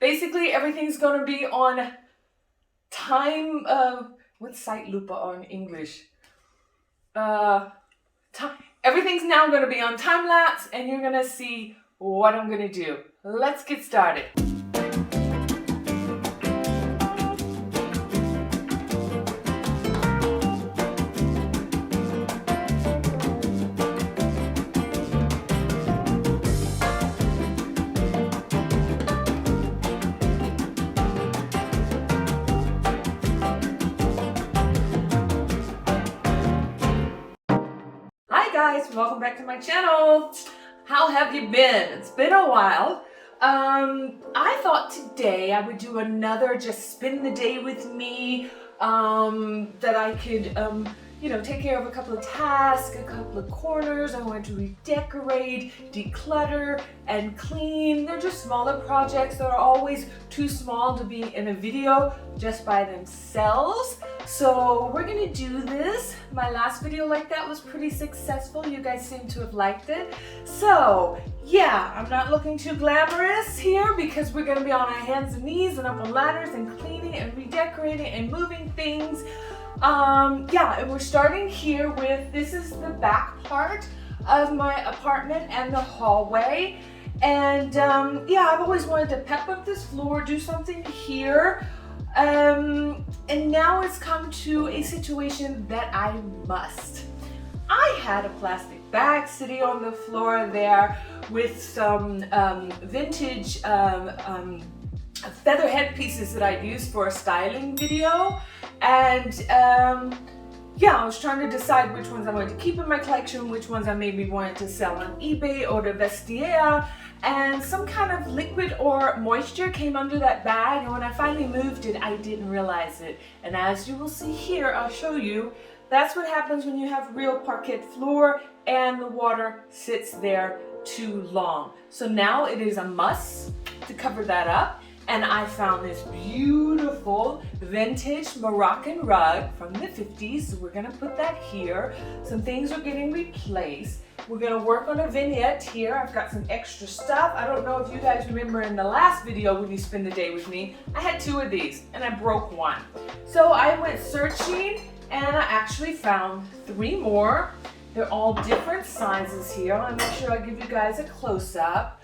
Basically, everything's going to be on time, what's site lupa on English? Everything's now going to be on time lapse, and you're going to see what I'm going to do. Let's get started. Guys, welcome back to my channel. How have you been? It's been a while. I thought today I would do another just spend the day with me, that I could take care of a couple of tasks, a couple of corners. I want to redecorate, declutter, and clean. They're just smaller projects that are always too small to be in a video just by themselves. So we're gonna do this. My last video like that was pretty successful. You guys seem to have liked it. So yeah, I'm not looking too glamorous here because we're gonna be on our hands and knees and up on ladders and cleaning and redecorating and moving things. And we're starting here with, this is the back part of my apartment and the hallway. And I've always wanted to pep up this floor, do something here. And now it's come to a situation that I must. I had a plastic bag sitting on the floor there with some vintage feather headpieces that I used for a styling video. And I was trying to decide which ones I wanted to keep in my collection, which ones I maybe wanted to sell on eBay or the vestiaire. And some kind of liquid or moisture came under that bag, and when I finally moved it, I didn't realize it. And as you will see here, I'll show you, that's what happens when you have real parquet floor and the water sits there too long. So now it is a must to cover that up. And I found this beautiful vintage Moroccan rug from the 50s. So we're gonna put that here. Some things are getting replaced. We're gonna work on a vignette here. I've got some extra stuff. I don't know if you guys remember in the last video when you spend the day with me, I had 2 of these and I broke one. So I went searching and I actually found 3 more. They're all different sizes here. I want to make sure I give you guys a close-up.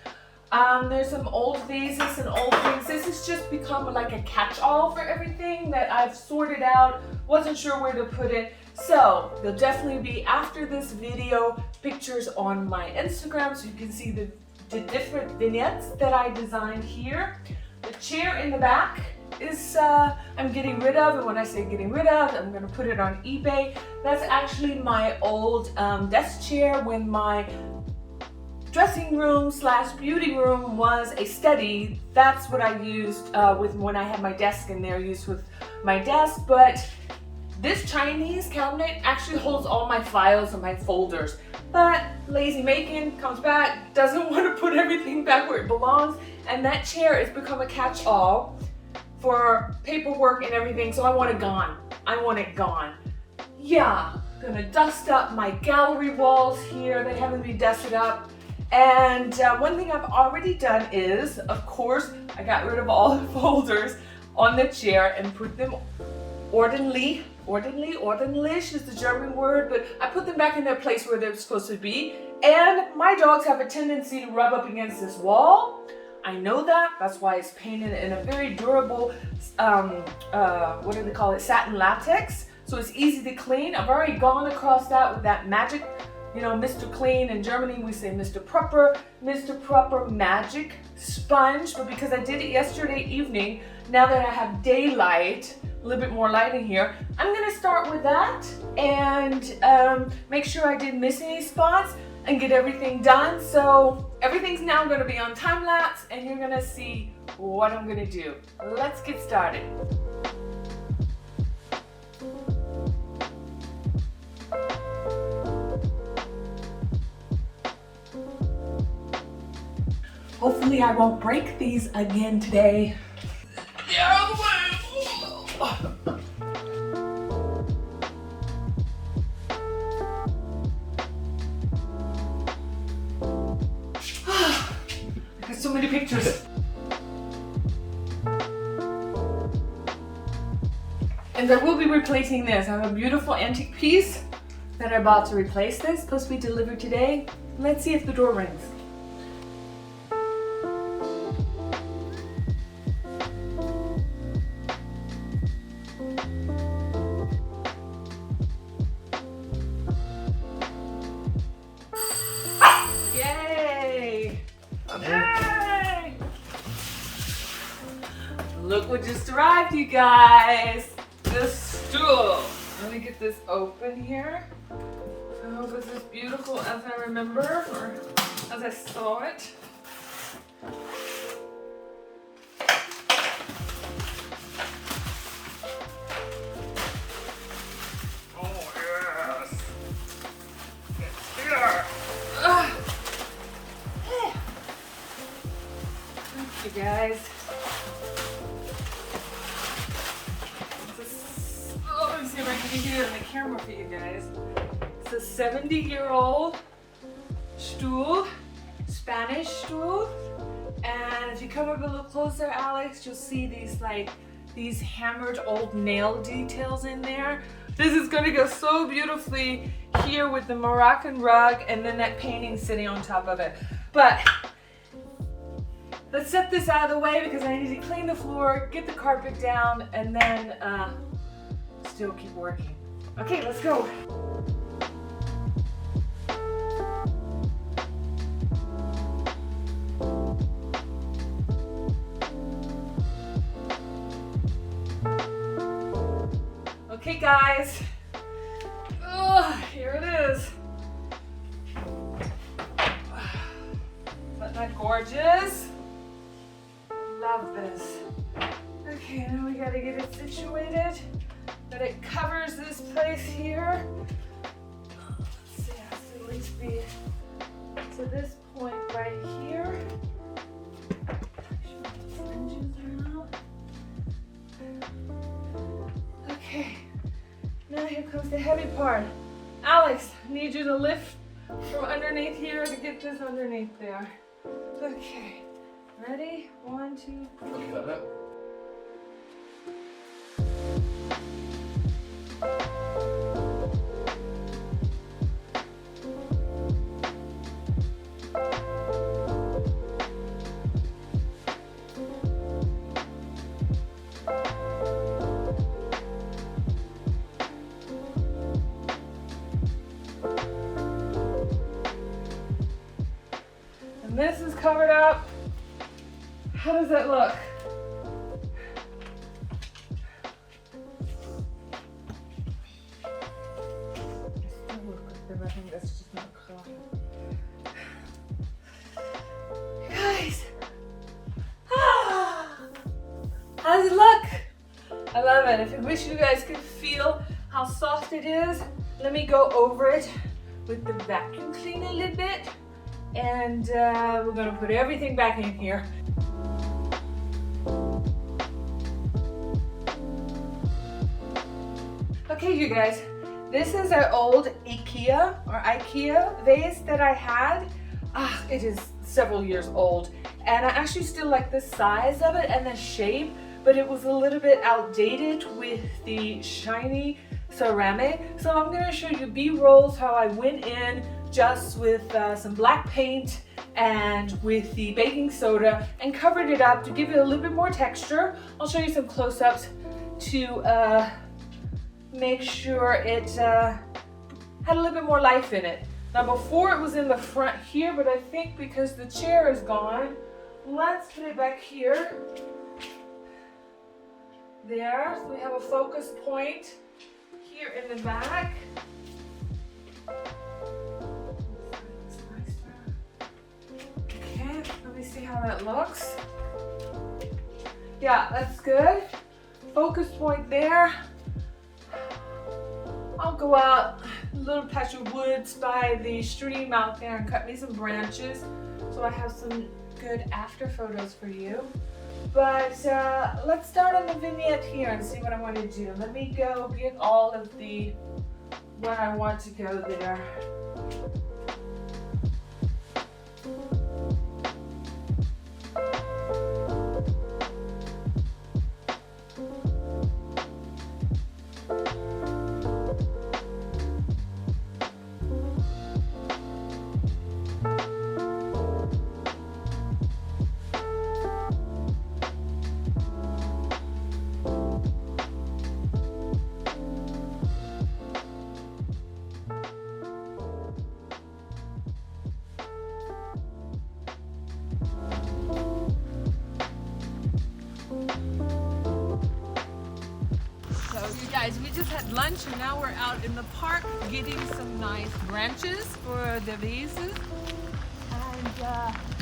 There's some old vases and old things. This has just become like a catch-all for everything that I've sorted out. Wasn't sure where to put it. So there'll definitely be, after this video, pictures on my Instagram so you can see the different vignettes that I designed here. The chair in the back is I'm getting rid of, and when I say getting rid of, I'm going to put it on eBay. That's actually my old desk chair when my dressing room / beauty room was a study. That's what I used with when I had my desk in there, used with my desk. But this Chinese cabinet actually holds all my files and my folders. But lazy Macon comes back, doesn't want to put everything back where it belongs, and that chair has become a catch-all for paperwork and everything, so I want it gone. I want it gone. Yeah, gonna dust up my gallery walls here. They haven't been dusted up. And one thing I've already done is, of course, I got rid of all the folders on the chair and put them ordinally is the German word, but I put them back in their place where they're supposed to be. And my dogs have a tendency to rub up against this wall. I know that. That's why it's painted in a very durable, what do they call it? Satin latex. So it's easy to clean. I've already gone across that with that magic, Mr. Clean. In Germany, we say Mr. Proper magic sponge. But because I did it yesterday evening, now that I have daylight, a little bit more light in here, I'm gonna start with that and make sure I didn't miss any spots and get everything done. So everything's now gonna be on time lapse and you're gonna see what I'm gonna do. Let's get started. Hopefully I won't break these again today. Get out of the way! I got so many pictures. And I will be replacing this. I have a beautiful antique piece that I'm about to replace this. Supposed to be delivered today. Let's see if the door rings. Yay! Yay! Look what just arrived, you guys. This stool. Let me get this open here. I hope it's as beautiful as I remember, or as I saw it. Oh yes! It's here! Thank you guys. Let me see if I can get it on the camera for you guys. It's a 70-year-old stool, Spanish stool. And if you come up a little closer, Alex, you'll see these hammered old nail details in there. This is going to go so beautifully here with the Moroccan rug and then that painting sitting on top of it. But let's set this out of the way because I need to clean the floor, get the carpet down, and then still keep working. Okay, let's go. Okay guys, here it is. Isn't that gorgeous? Love this. Okay, now we gotta get it situated. That it covers this place here. Let's see, it has to at least be to this point right here. Okay, now here comes the heavy part. Alex, I need you to lift from underneath here to get this underneath there. Okay, ready? 1, 2, 3. Okay, and this is covered up. How does that look? I think that's just not cotton. Guys, how does it look? I love it. If you wish you guys could feel how soft it is, let me go over it with the vacuum cleaner a little bit, and we're gonna put everything back in here. Okay, you guys. This is an old IKEA vase that I had. It is several years old, and I actually still like the size of it and the shape, but it was a little bit outdated with the shiny ceramic. So I'm going to show you B-rolls how I went in just with some black paint and with the baking soda and covered it up to give it a little bit more texture. I'll show you some close-ups to make sure it had a little bit more life in it. Now before it was in the front here, but I think because the chair is gone, let's put it back here. There, so we have a focus point here in the back. Okay, let me see how that looks. Yeah, that's good. Focus point there. I'll go out a little patch of woods by the stream out there and cut me some branches so I have some good after photos for you. But let's start on the vignette here and see what I want to do. Let me go get all of the where I want to go there. just had lunch and now we're out in the park getting some nice branches for the vases. And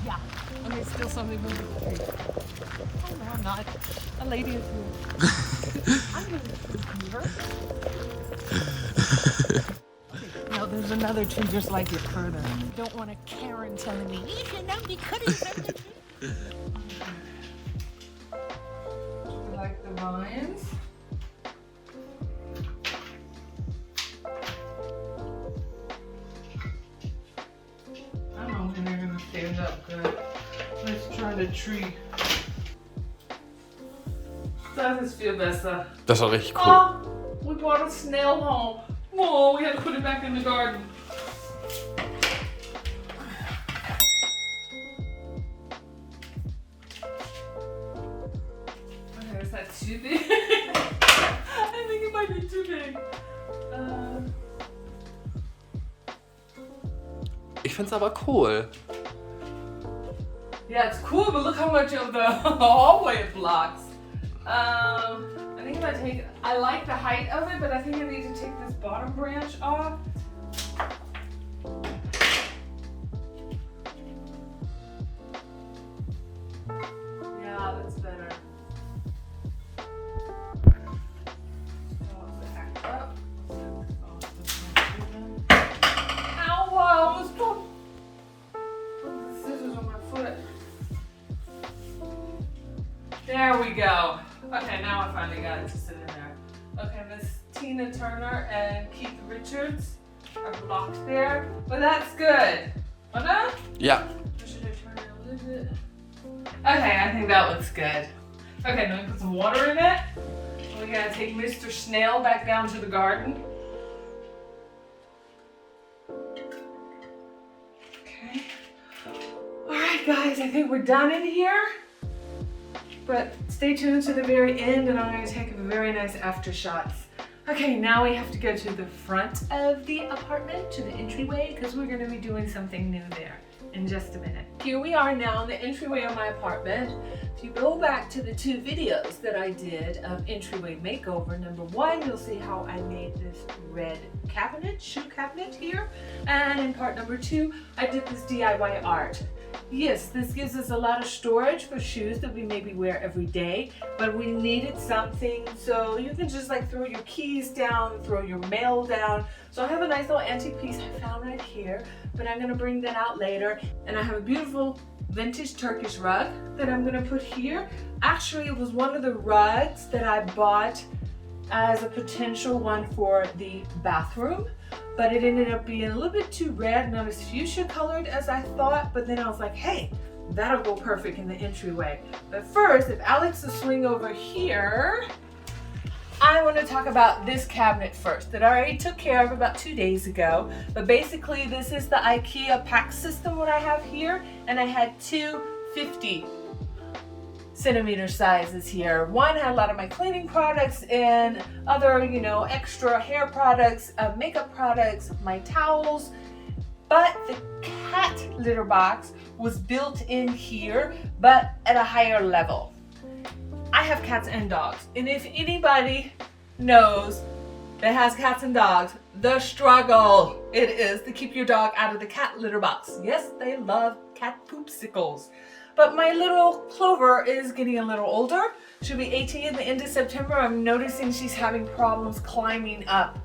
yeah, and there's still something from the tree. Oh no, I'm not. A lady is here. I'm gonna see her. No, there's another tree just like it further. I don't want a Karen telling me, you should not be cutting from the tree. I like the vines. I don't know if they're gonna stand up good. Let's try the tree. Does this feel better? Das war richtig cool. Oh, we brought a snail home. Whoa, we had to put it back in the garden. Okay, is that too big? I think it might be too big. Ich find's aber cool. Yeah, it's cool, but look how much of the hallway it blocks. I think if I like the height of it, but I think I need to take this bottom branch off. Yeah, that's better. Back up. Ow, I almost put the scissors on my foot. There we go. Okay, now I finally got it to sit in there. Okay, Miss Tina Turner and Keith Richards are blocked there, but that's good. Oh no? Ja. Or should I turn it a little bit? Okay, I think that looks good. Okay, now we put some water in it. We gotta take Mr. Snail back down to the garden. Okay. Alright guys, I think we're done in here. But stay tuned to the very end and I'm going to take very nice after shots. Okay, now we have to go to the front of the apartment, to the entryway, because we're going to be doing something new there in just a minute. Here we are now in the entryway of my apartment. If you go back to the 2 videos that I did of entryway makeover, number 1, you'll see how I made this red cabinet, shoe cabinet here. And in part number 2, I did this DIY art. Yes, this gives us a lot of storage for shoes that we maybe wear every day, but we needed something so you can just like throw your keys down, throw your mail down. So I have a nice little antique piece I found right here, but I'm gonna bring that out later. And I have a beautiful vintage Turkish rug that I'm gonna put here. Actually, it was one of the rugs that I bought as a potential one for the bathroom, but it ended up being a little bit too red, not as fuchsia colored as I thought, but then I was like, hey, that'll go perfect in the entryway. But first, if Alex will swing over here, I want to talk about this cabinet first that I already took care of about 2 days ago. But basically, this is the IKEA pack system what I have here, and I had 2 50cm sizes here. One had a lot of my cleaning products and other, extra hair products, makeup products, my towels. But the cat litter box was built in here, but at a higher level. I have cats and dogs, and if anybody knows that has cats and dogs, the struggle it is to keep your dog out of the cat litter box. Yes, they love cat poopsicles. But my little Clover is getting a little older. She'll be 18 at the end of September. I'm noticing she's having problems climbing up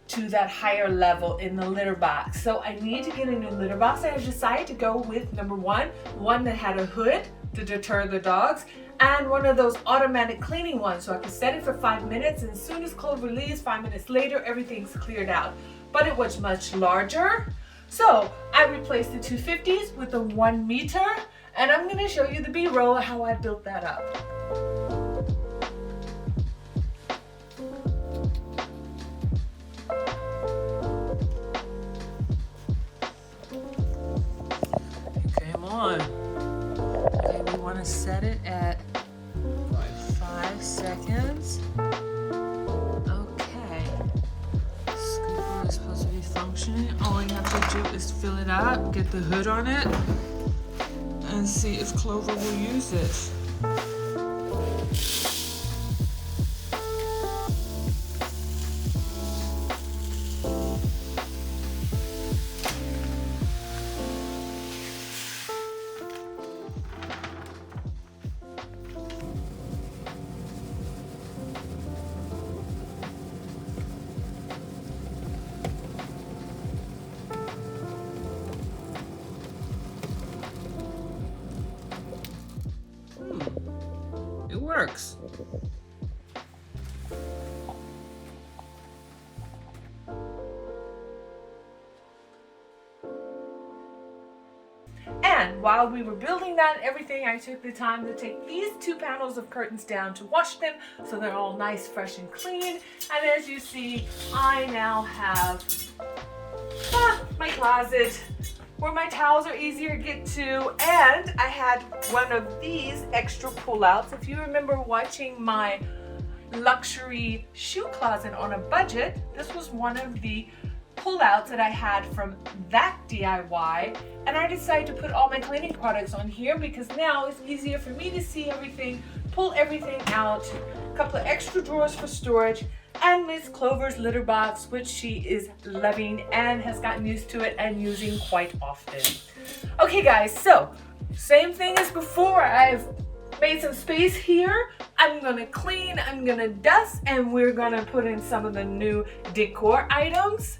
to that higher level in the litter box. So I need to get a new litter box. I decided to go with number 1, one that had a hood to deter the dogs, and one of those automatic cleaning ones. So I can set it for 5 minutes, and as soon as Clover leaves, 5 minutes later, everything's cleared out. But it was much larger. So I replaced the 250s with a 1 meter. And I'm going to show you the B-roll of how I built that up. Come on. Okay, we want to set it at 5 seconds. Okay. Scooper is supposed to be functioning. All you have to do is fill it up, get the hood on it, and see if Clover will use it. works. And while we were building that and everything, I took the time to take these 2 panels of curtains down to wash them so they're all nice, fresh, and clean. And as you see, I now have my closet where my towels are easier to get to. And I had one of these extra pull-outs. If you remember watching my luxury shoe closet on a budget, this was one of the pull-outs that I had from that DIY, and I decided to put all my cleaning products on here because now it's easier for me to see everything, pull everything out. A couple of extra drawers for storage, and Miss Clover's litter box, which she is loving and has gotten used to it and using quite often. Okay guys, so same thing as before. I've made some space here. I'm gonna clean, I'm gonna dust, and we're gonna put in some of the new decor items.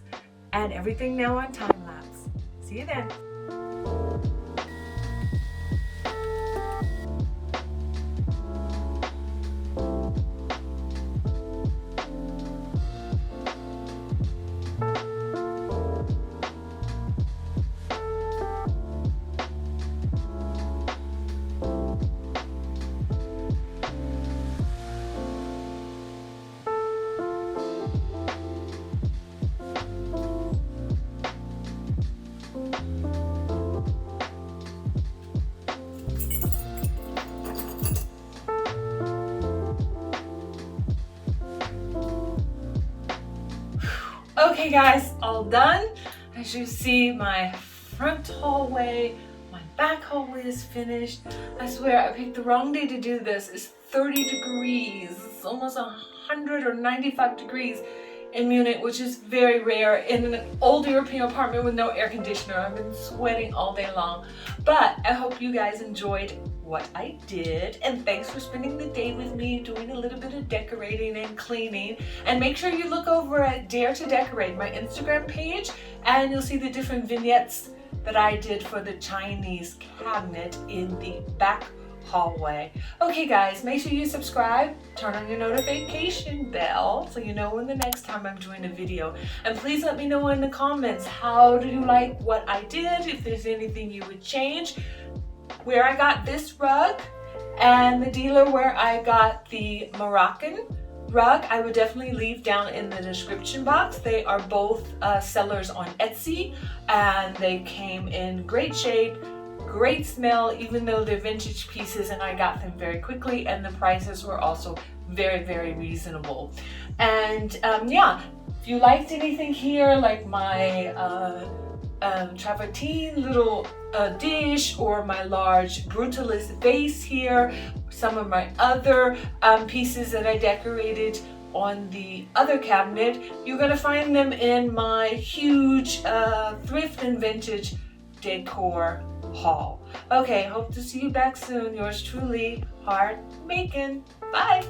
And everything now on time lapse. See you then. Okay guys, all done. As you see, my front hallway, my back hallway is finished. I swear I picked the wrong day to do this. It's 30 degrees. It's almost 100 or 95 degrees in Munich, which is very rare in an old European apartment with no air conditioner. I've been sweating all day long. But I hope you guys enjoyed what I did, and thanks for spending the day with me doing a little bit of decorating and cleaning. And make sure you look over at Dare to Decorate, my Instagram page, and you'll see the different vignettes that I did for the Chinese cabinet in the back hallway. Okay guys, make sure you subscribe, turn on your notification bell so you know when the next time I'm doing a video. And please let me know in the comments, how do you like what I did, if there's anything you would change, where I got this rug, and the dealer where I got the Moroccan rug. I would definitely leave down in the description box. They are both sellers on Etsy, and they came in great shape, great smell, even though they're vintage pieces, and I got them very quickly, and the prices were also very, very reasonable. And yeah, if you liked anything here, like my travertine little dish, or my large brutalist vase here, some of my other pieces that I decorated on the other cabinet, you're gonna find them in my huge thrift and vintage decor haul. Okay, hope to see you back soon. Yours truly, Heart Macon. Bye.